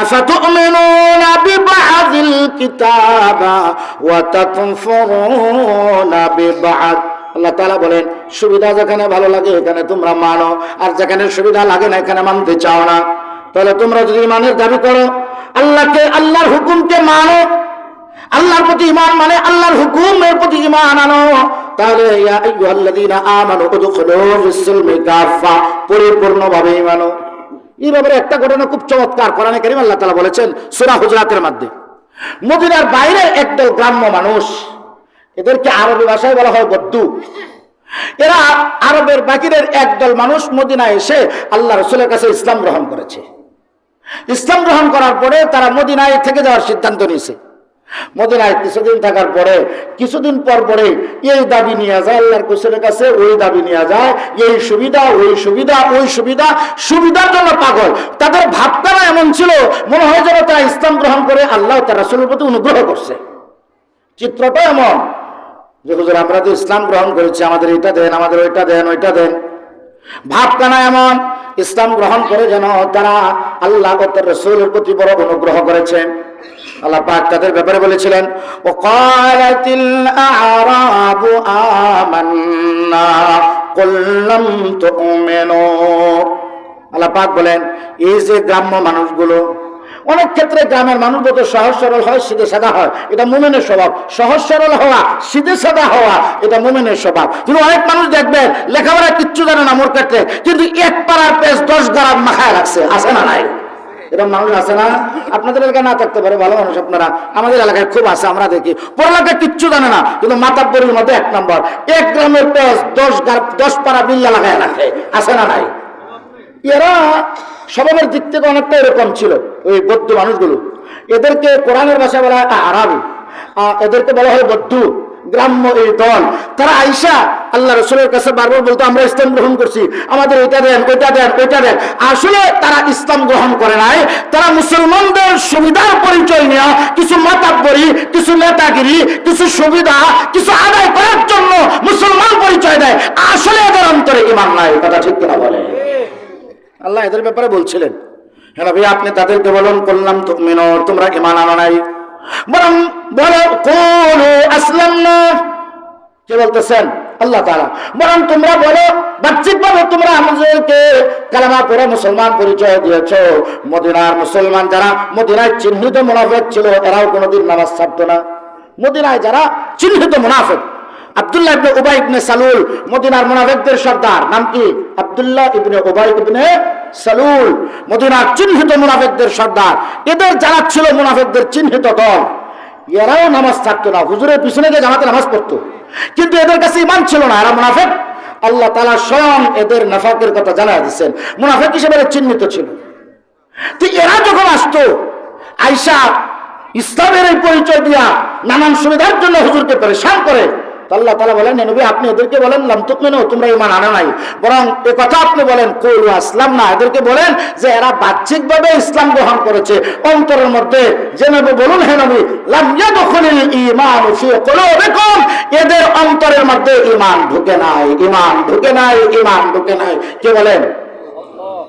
আফাতুমিনুনা বিবাযিল কিতাবা ওয়া তাকফুরুনা বিবাদ। আল্লাহ তাআলা বলেন, সুবিধা যেখানে ভালো লাগে এখানে তোমরা মানো, আর যেখানে সুবিধা লাগে না এখানে মানতে চাও না। তাহলে তোমরা যদি ঈমানের দাবি করো, আল্লাহকে, আল্লাহর হুকুমকে মানো, আল্লাহর প্রতি ঈমান মানে আল্লাহর হুকুমের প্রতি ঈমান আনো, তাহলে ইয়া আইয়ুহাল্লাযীনা আমানু উদখুলু ফিস-সিলমি কাফা, পরিপূর্ণভাবে মানো। এই ব্যাপারে একটা ঘটনা খুব চমৎকার কোরআনে কারীম আল্লাহ তাআলা বলেছেন সূরা হুজরাতের মধ্যে। মদিনার বাইরে একদল গ্রাম্য মানুষ, এদেরকে আরবি ভাষায় বলা হয় বদ্দু। এরা আরবের বাকিদের একদল মানুষ মদিনায় এসে আল্লাহ রাসূলের কাছে ইসলাম গ্রহণ করেছে। ইসলাম গ্রহণ করার পরে তারা মদিনায় থেকে যাওয়ার সিদ্ধান্ত নিয়েছে। মদিনায় কিছুদিন থাকার পরে, কিছুদিন পর পরে এই দাবি নিয়ে যায় আল্লাহর রাসূলের কাছে, ওই দাবি নিয়ে যায়, এই সুবিধা, ওই সুবিধা, ওই সুবিধা, সুবিধার জন্য পাগল। তাদের ভাবনা এমন ছিল, মনে হয় যেন তারা ইসলাম গ্রহণ করে আল্লাহ তার রাসূলের প্রতি অনুগ্রহ করছে। চিত্রটা এমন যে হুজুর আমরা তো ইসলাম গ্রহণ করেছি, আমাদের এটা দেন, আমাদের ওইটা দেন, ওইটা দেন। ভাবনা এমন, ইসলাম গ্রহণ করে যেন তারা আল্লাহ ও তার রাসূলের প্রতি বড় অনুগ্রহ করেছে। আল্লাহ পাক তাদের ব্যাপারে বলেছিলেন, ওয়াকালাতিল আ'রাবু আমান্না কুল লাম তু'মিনু। আল্লাহ পাক বলেন, এই যে গ্রাম্য মানুষগুলো, অনেক ক্ষেত্রে গ্রামের মানুষ তো সহজ সরল হয়, সিধে সাদা হয়, এটা মুমিনের স্বভাব। সহজ সরল হওয়া, সিধে সাদা হওয়া, এটা মুমিনের স্বভাব। কিন্তু অনেক মানুষ দেখবেন লেখাপড়া কিচ্ছু জানে না মোর কাছে, কিন্তু এক পাড়ার পেজ 10 গ্রাম মাখায় রাখছে, আছে না নাই? এরকম মানুষ আছে না? আপনাদের এলাকায় না থাকতে পারে, ভালো মানুষ আপনারা, আমাদের এলাকায় খুব আছে, আমরা দেখি পড়ালেখা কিচ্ছু জানে না, কিন্তু মাতাব্বরির মধ্যে 1 নম্বর। 1 গ্রামের পেজ 10 পাড়া বিল্লা লাগায় রাখে, আছে না নাই? এরা স্বভাবের দিক থেকে অনেকটা এরকম ছিল ওই বৌদ্ধ মানুষগুলো। এদেরকে কোরআনের ভাষায় বলা হয় আরাবি, এদেরকে বলা হয় বৌদ্ধ। গ্রাম্য এই দল, তারা আইসা আল্লাহ রাসূলের কাছে বারবার বলতো আমরা ইসলাম গ্রহণ করছি, আমাদের এটা দেন, ওইটা দেন, ওইটা দেন। আসলে তারা ইসলাম গ্রহণ করে নাই, তারা মুসলমানদের সুবিধার পরিচয় নেওয়া, কিছু মাতাব্বরি, কিছু নেতাগিরি, কিছু সুবিধা, কিছু আদায় করার জন্য মুসলমান পরিচয় দেয়। আসলে এদের অন্তরে ঈমান নাই, কথা ঠিক কিনা বলে? আল্লাহ এদের ব্যাপারে বলছিলেন, হ্যাঁ ভাই আপনি তাদেরকে বলুন করলাম তুমিনু, তোমরা ঈমান আনো নাই, বরং বলো কুলু আসলামনা। কে বলতেছেন? আল্লাহ তাআলা। বরং তোমরা বলো, বাহ্যিকভাবে তোমরা আমাদেরকে কালেমা পড়ে মুসলমান পরিচয় দিয়েছো। মদিনার মুসলমান যারা মদিনায় চিহ্নিত মুনাফিক ছিল, এরাও কোনোদিন নামাজ ছাড়তো না। মদিনায় যারা চিহ্নিত মুনাফিক, আব্দুল্লাহ ইবনে উবাই ইবনে সালুল মদিনার মুনাফিকদের সর্দার, নাম কি? আব্দুল্লাহ ইবনে উবাই ইবনে সালুল, মদিনার চিহ্নিত মুনাফিকদের সর্দার। এদের যারা ছিল মুনাফিকদের চিহ্নিত দল, এরাও নামাজ ছাড়তো না, হুজুরের পিছনে গিয়ে জামাতে নামাজ পড়তো, কিন্তু এদের কাছে ঈমান ছিল না, এরা মুনাফিক। আল্লাহ তাআলা স্বয়ং এদের নাফাকের কথা জানায় দিচ্ছেন, মুনাফিক হিসেবে চিহ্নিত ছিল। তো এরা যখন আসতো, আয়েশা ইসলামের এই পরিচয় দিয়া নানান সুবিধার জন্য হুজুরকে পরেশান করে, আল্লাহ তাআলা বলেন, নবী আপনি এদেরকে বলেন লাম তুমিনু, তোমরা ঈমান আনো নাই, বরং এ কথা আপনি বলেন কুলু আসলামনা। এদেরকে বলেন যে এরা বাহ্যিকভাবে ইসলাম গ্রহণ করেছে, অন্তরের মধ্যে যেভাবে বলুন, হে নবী লাম ইয়াদখুলুল ঈমানু ফি কুলুবিকুম, এদের অন্তরের মধ্যে ঈমান ঢুকে নাই, ঈমান ঢুকে নাই, ঈমান ঢুকে নাই। কে বলেন?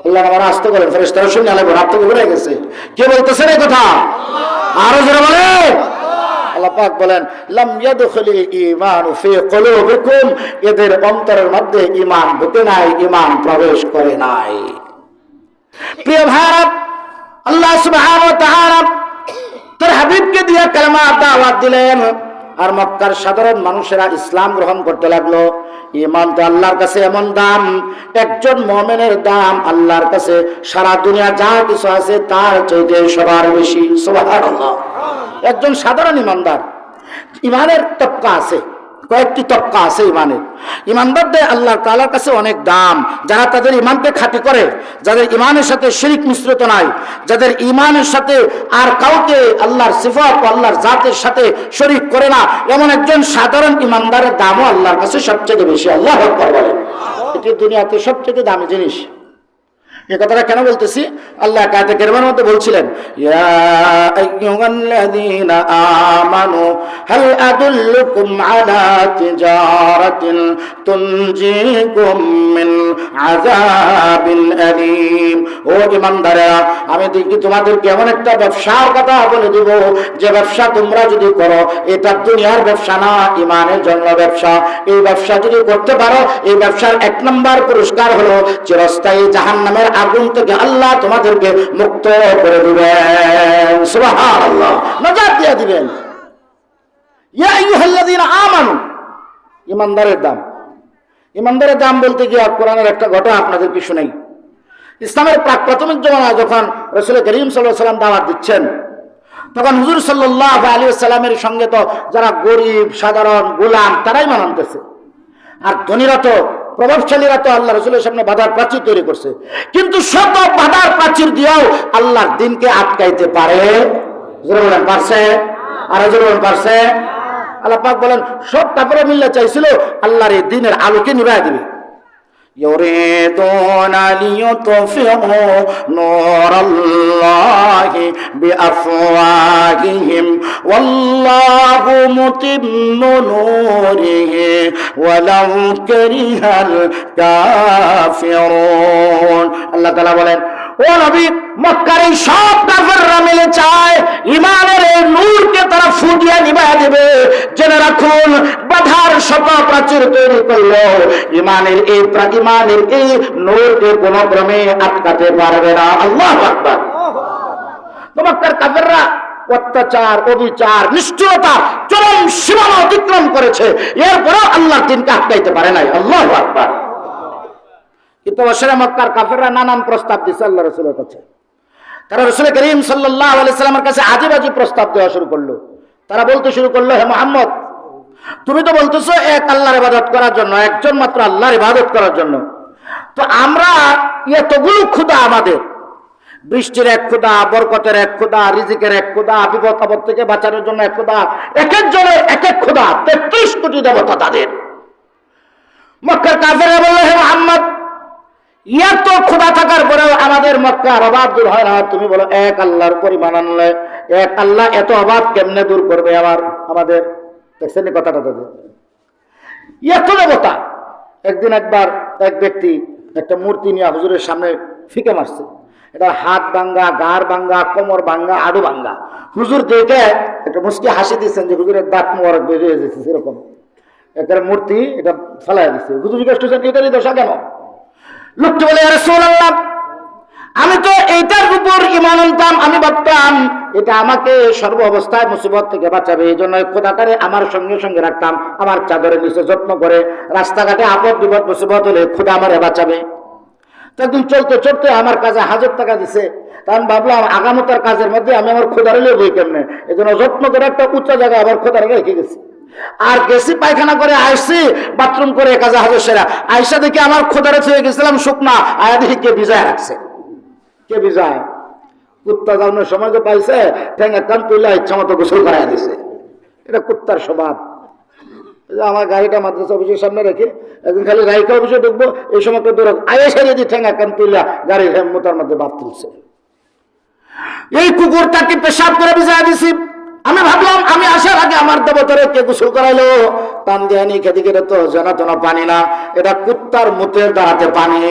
আল্লাহ। আমার আসতে বলেন, ফেরেশতারা শুনে আলে রাত থেকে ঘুরে গেছে। কে বলতেছেন এই কথা? আরো জোরে বলেন। আল্লাহ পাক বলেন লাম ইয়াদখুলুল ঈমানু ফি কুলুবিকুম, এদের অন্তরের মধ্যে ঈমান ঢুকে নাই, ঈমান প্রবেশ করে নাই। প্রিয় ভাইরা, আল্লাহ সুবহানাহু ওয়া তাআলা তার হাবিবকে দিয়ে কালেমা দাওয়াত দিলেন, আর মক্কার সাধারণ মানুষেরা ইসলাম গ্রহণ করতে লাগলো। ঈমান তো আল্লাহর কাছে এমন দাম, একজন মুমিনের দাম আল্লাহর কাছে সারা দুনিয়া যা কিছু আছে তার চাইতে সবার বেশি। সুবহানাল্লাহ। একজন সাধারণ ইমানদার, ইমানের তবকা আছে, কয়েকটি তবকা আছে ইমানের। ইমানদারদের আল্লাহ তাআলার কাছে অনেক দাম। যারা তাদের ইমানকে খাঁটি করে, যাদের ইমানের সাথে শিরক মিশ্রিত নাই, যাদের ইমানের সাথে আর কাউকে আল্লাহর সিফাত ও আল্লাহর জাতের সাথে শরীক করে না, এমন একজন সাধারণ ইমানদারের দামও আল্লাহর কাছে সবচেয়ে বেশি। আল্লাহু আকবার বলেন। এটি দুনিয়াতে সবচেয়ে দামি জিনিস। এই কথাটা কেন বলতেছি? আল্লাহ আয়াতে কারিমার মধ্যে বলছিলেন, ইয়া আইয়ুহাল্লাযীনা আমানু হাল আদুল্লুকুম আলা তিজারাতিন তুনজিকুম মিন আযাবিন আলীম। ও ঈমানদারেরা, আমি তোমাদেরকে এমন একটা ব্যবসার কথা বলে দিব, যে ব্যবসা তোমরা যদি করো, এটা দুনিয়ার ব্যবসা না, ঈমানের জন্য ব্যবসা। এই ব্যবসা যদি করতে পারো, এই ব্যবসার 1 নম্বর পুরস্কার হলো চিরস্থায়ী জাহান্নামের আগুন থেকে আল্লাহ তোমাদেরকে মুক্ত করে দিবেন। সুবহানাল্লাহ, নাজাত দিয়ে দিবেন। ইয়া আইয়ুহাল্লাযীনা আমানু, ঈমানদারের দাম। ঈমানদারের দাম বলতে গিয়ে কোরআনের একটা ঘটনা আপনাদেরকে শুনাই। ইসলামের প্রাক-প্রাথমিক জমানায় যখন রাসূল করিম সাল্লাল্লাহু আলাইহি ওয়াসাল্লাম দাওয়াত দিচ্ছেন, তখন হুজুর সাল্লাল্লাহু আলাইহি ওয়াসাল্লামের সঙ্গে তো যারা গরিব সাধারণ গোলাম তারাই মানতেছে, আর ধনীরা তো প্রভাবশালীরা তো আল্লাহ রাসূলের সামনে বাধার প্রাচীর তৈরি করছে। কিন্তু শত বাধার প্রাচীর দিয়েও আল্লাহর দ্বীনকে আটকাইতে পারে? জোরে বলেন, পারছে? আর জোরে বলেন, পারছে? আল্লাহ পাক বলেন, সব কাফেররা মিলে চাইছিল আল্লাহর এই দ্বীনের আলোকে নিভাইয়া দিবে। يريدون ليطفئوا نور الله بأفواههم والله متم نوره ولو كره الكافرون। আল্লাহ তাআলা বলেন, ও নবী, মক্কার এই সব কাফেররা মিলে চায় ঈমানের এই নূরকে তারা ফুটিয়ে নিভাইয়া দেবে। জেনে রাখুন, বাধার শত প্রাচীর তৈরি করলো, ঈমানের এই নূরকে কোনো ক্রমে আটকাতে পারবে না। আল্লাহু আকবার। তো মক্কার কাফেররা অত্যাচার, অবিচার, নিষ্ঠুরতা চরম সীমা অতিক্রম করেছে, এরপরও আল্লাহর দ্বীনকে আটকাইতে পারে নাই। আল্লাহু আকবার। কিন্তু অবশ্যই মক্কার কাফেররা নানান প্রস্তাব দিচ্ছে আল্লাহ রাসূলের কাছে। তারা রাসূল করিম সাল্লাল্লাহু আলাইহি ওয়াসাল্লামের কাছে আজীব আজীব প্রস্তাব দেওয়া শুরু করলো। তারা বলতে শুরু করলো, হে মুহাম্মদ, তুমি তো বলতেছো এক আল্লাহর ইবাদত করার জন্য, একজন মাত্র আল্লাহর ইবাদত করার জন্য, তো আমরা এতগুলো ক্ষুধা, আমাদের বৃষ্টির এক ক্ষুধা, বরকতের এক ক্ষুধা, রিজিকের এক ক্ষুধা, বিপদ আপদ থেকে বাঁচানোর জন্য এক ক্ষুধা, এক একজনের এক এক ক্ষুধা, 33 কোটি দেবতা তাদের। মক্কার কাফেররা বলল, হে মুহাম্মদ, এত ক্ষুধা থাকার পরেও আমাদের মক্কার অভাব দূর হয় না, তুমি বলো এক আল্লাহর পরিমাণ আনলে এক আল্লাহ এত অভাব কেমনে দূর করবে আমাদের? দেখছেন কথাটা তাদের, এত দেবতা। একদিন একবার এক ব্যক্তি একটা মূর্তি নিয়ে হুজুরের সামনে ফিকে মারছে। এটা হাত ভাঙ্গা, গাড় ভাঙ্গা, কোমর ভাঙ্গা, আডু ভাঙ্গা। হুজুর দেখে একটা মুস্কি হাসি দিচ্ছেন যে হুজুরের দাঁত মোবারক বেরিয়ে যেছে, সেরকম একটা মূর্তি এটা ফেলাই দিচ্ছে। হুজুর জিজ্ঞেস করছেন, এটারই দশা কেন? লোকটি বলে, ইয়া রাসূলুল্লাহ, আমি তো এইটার উপর ঈমান আনতাম, আমি ভাবতাম এটা আমাকে সর্ব অবস্থায় মুসিবত থেকে বাঁচাবে, এই জন্য খোদাটারে আমার সঙ্গে সঙ্গে রাখতাম, আমার চাদরের নিচে যত্ন করে। রাস্তাঘাটে আপদ বিপদ মুসিবত হলে খোদা আমারে বাঁচাবে। তো একদিন চলতে চলতে আমার কাজে 1000 টাকা দিছে, তা আমি ভাবলাম আগামতার কাজের মধ্যে আমি আমার খোদারে লইবই কেমনে, এই জন্য যত্ন করে একটা উচ্চ জায়গায় আমার খোদারে রেখে গেছি। আর গেছি পায়খানা করে, আসছি বাথরুম করে, কাজে হাজার সেরা আয়সা দেখে আমার খোদারে ছুঁয়ে গেছিলাম শুকনা, আয়া দেখি কে ভিজায় রাখছে। কে ভিজায়? কুত্তা যাওয়ানোর সময় তো পাইছে, ঠেঙ্গা কান তুলে ইচ্ছা মতো গোসল করাই দিছে। এটা কুত্তার স্বভাব। আমার গাড়িটা মাদ্রাসা অফিসের সামনে রেখে একদিন খালি রাইকা অফিসে ঢুকবো, এই সময় আয়ে সারিয়ে দিয়ে ঠেঙ্গা কান তুলে গাড়ির মোটার মধ্যে বাপ তুলছে। এই কুকুরটাকে পেশাব করে ভিজায় দিছি। আমি ভাবলাম আমি আসার আগে আমার দেবতারে কে গোসল করাইলো, টান দিয়ে নি খেদিকে তো জানা তো পানি না, এটা কুত্তার মুতের দাঁড়াতে পানি,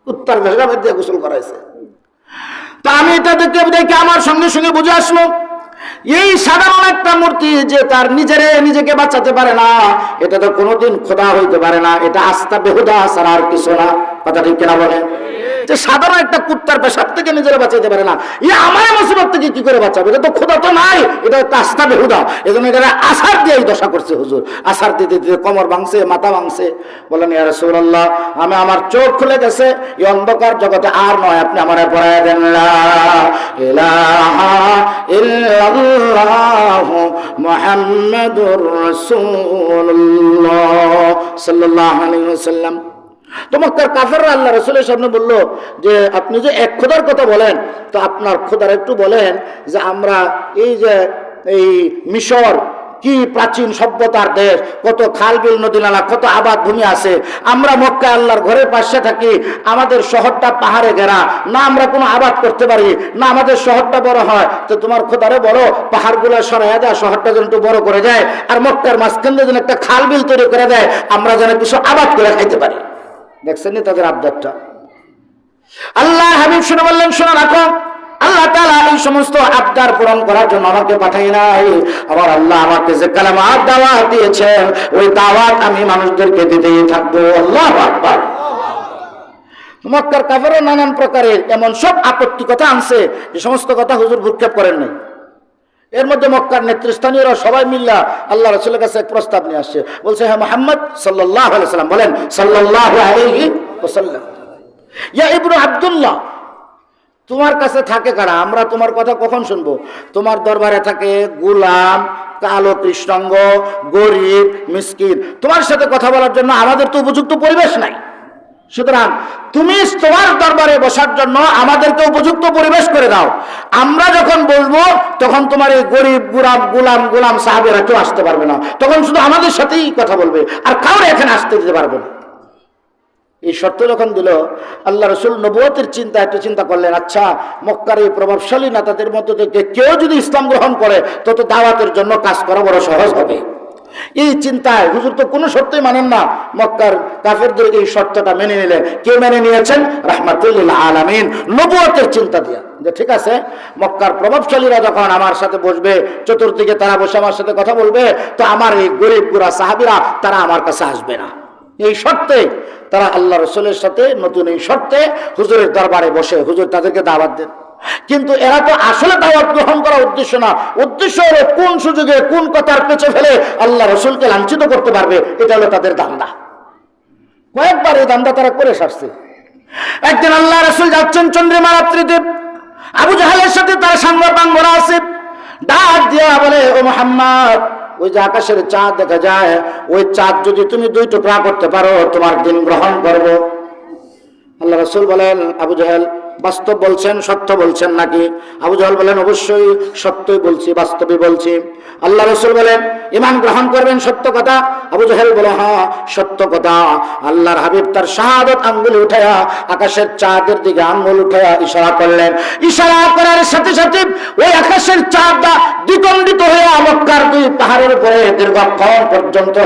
কুত্তার পেশাবের দিয়ে গোসল করাইছে। তা আমি এটা দেখে আমার সঙ্গে সঙ্গে বুঝে আসলো, এই সাধারণ একটা মূর্তি যে তার নিজেকে বাঁচাতে পারে না, এটা তো কোনোদিন খোদা হইতে পারে না, এটা আস্থা বেহুদা ছাড়া আর কিছু না। কথা ঠিক কিনা বলেন? যে সাধারণ একটা কুত্তার পেশাব থেকে নিজেরা বাঁচাইতে পারে না, আমার মুসিবত থেকে কি করে বাঁচাবে? এটা তো খোদা তো নাই, এটা একটা আস্থা বেহুদা। এই জন্য এটা আসার দিয়ে দশা করছে হুজুর। আসার দিতে দিতে কোমর ভাঙছে, মাথা ভাঙছে। বলেন, ইয়া রাসূলুল্লাহ, আমি আমার চোখ খুলে গেছে, এই অন্ধকার জগতে আর নয়, আপনি আমার পড়ায় দেন লা ইলাহা ইল্লাল্লাহ মুহাম্মাদুর রাসূলুল্লাহ সাল্লাল্লাহু আলাইহি ওয়াসাল্লাম। তো মক্কার কাফেররা আল্লাহ রাসূলের সামনে বলল যে আপনি যে এক খোদার কথা বলেন, তো আপনার খোদার একটু বলেন যে আমরা এই যে এই মিশর কি প্রাচীন সভ্যতার দেশ, কত খাল বিল নদী নালা, কত আবাদ ভূমি আছে। আমরা মক্কা আল্লাহর ঘরের পাশে থাকি, আমাদের শহরটা পাহাড়ে ঘেরা, না আমরা কোনো আবাদ করতে পারি, না আমাদের শহরটা বড় হয়। তো তোমার খোদারে বড় পাহাড়গুলো সরাইয়া দেয়, শহরটা যেন একটু বড় করে দেয়, আর মক্কার মাঝখান দিয়ে যেন একটা খাল বিল তৈরি করে দেয়, আমরা যেন কিছু আবাদ করে খাইতে পারি। দেখছেন তাদের আবদারটা। আল্লাহ হাবিব শুনে বললেন, শুনে রাখো, আল্লাহ তাআলা এই সমস্ত আবদার পূরণ করার জন্য আমাকে পাঠাই নাই। আবার আল্লাহ আমাকে যে কালেমার দাওয়াত দিয়েছেন, ওই দাওয়াত আমি মানুষদেরকে দিতেই থাকবো। আল্লাহু আকবার। মক্কার কাফেররা নানান প্রকারের এমন সব আপত্তি কথা আনছে, যে সমস্ত কথা হুজুর ভ্রুক্ষেপ করেন নাই। এর মধ্যে মক্কার নেতৃস্থানীয়রা সবাই মিল্লা আল্লাহ রাসূলের কাছে এক প্রস্তাব নিয়ে আসছে। বলছে, হ্যাঁ মুহাম্মদ সাল্লাল্লাহু আলাইহি ওয়াসাল্লাম বলেন, সাল্লাল্লাহু আলাইহি ওয়াসাল্লাম, ইয়া ইবনু আব্দুল্লাহ, তোমার কাছে থাকে কারা? আমরা তোমার কথা কখন শুনবো? তোমার দরবারে থাকে গোলাম, কালো কৃষ্ণাঙ্গ, গরিব, মিসকিন। তোমার সাথে কথা বলার জন্য আমাদের তো উপযুক্ত পরিবেশ নাই। সুতরাং তুমি তোমার দরবারে বসার জন্য আমাদেরকে উপযুক্ত পরিবেশ করে দাও। আমরা যখন বলবো তখন তোমার এই গরিব, গোলাম সাহাবীরা কেউ আসতে পারবে না। তখন শুধু আমাদের সাথেই কথা বলবে, আর কাউরে এখানে আসতে দিতে পারবে না। এই শর্ত যখন দিল, আল্লাহ রাসূল নবুয়তের চিন্তা একটু চিন্তা করলেন, আচ্ছা মক্কার এই প্রভাবশালী নেতাদের মধ্য থেকে কেউ যদি ইসলাম গ্রহণ করে, তত দাওয়াতের জন্য কাজ করা বড় সহজ হবে। এই চিন্তায় হুজুর তো কোনো শর্তই মানেন না, মক্কার কাফেরদের এই শর্তটা মেনে নিলেন। কে মেনে নিয়েছেন? রাহমাতুল লিল আলামিন, নবুয়তের চিন্তা দিয়া, যে ঠিক আছে মক্কার প্রভাবশালীরা যখন আমার সাথে বসবে, চতুর্দিকে তারা বসে আমার সাথে কথা বলবে, তো আমার এই গরিব গুড়া সাহাবীরা তারা আমার কাছে আসবে না। এই শর্তে তারা আল্লাহ রাসূলের সাথে নতুন এই শর্তে হুজুরের দরবারে বসে হুজুর তাদেরকে দাওয়াত দেন। কিন্তু এরা তো আসলে দাওয়াত গ্রহণ করার উদ্দেশ্য না, উদ্দেশ্য হলো কোন সুযোগে কোন কথার পেছে ফেলে আল্লাহ রাসূলকে লাঞ্ছিত করতে পারবে, এটা হলো তাদের দান্দা। কয়েকবার এই দান্দা তারা করে আসছে। একদিন আল্লাহ রাসূল যাচ্ছেন চন্দ্রিমা রাত্রিতে, আবু জাহেলের সাথে তার সাংবাদিকরা আছে, ডাক দিয়া বলে, ও মুহাম্মদ, ওই যে আকাশের চাঁদ দেখা যায়, ওই চাঁদ যদি তুমি 2 টুকরা করতে পারো, তোমার দিন গ্রহণ করব। আল্লাহ রাসূল বলেন, আবু জাহেল বাস্তব বলছেন, সত্য বলছেন নাকি? আবু জাহেল বলেন, অবশ্যই সত্যই বলছি, বাস্তবই বলছি। আল্লাহ রাসূল বলেন, ঈমান গ্রহণ করবেন সত্য কথা? আবু জাহেল বলে, হ্যাঁ সত্য কথা। আল্লাহর হাবিব তার শাহাদাত আঙ্গুল উঠায়া আকাশের চাঁদের দিকে আঙ্গুল উঠায়া ইশারা করলেন। ইশারা করার সাথে সাথে ওই আকাশের চাঁদটা দ্বিখণ্ডিত হয়ে মক্কার 2 পাহাড়ের উপরে দীর্ঘক্ষণ পর্যন্ত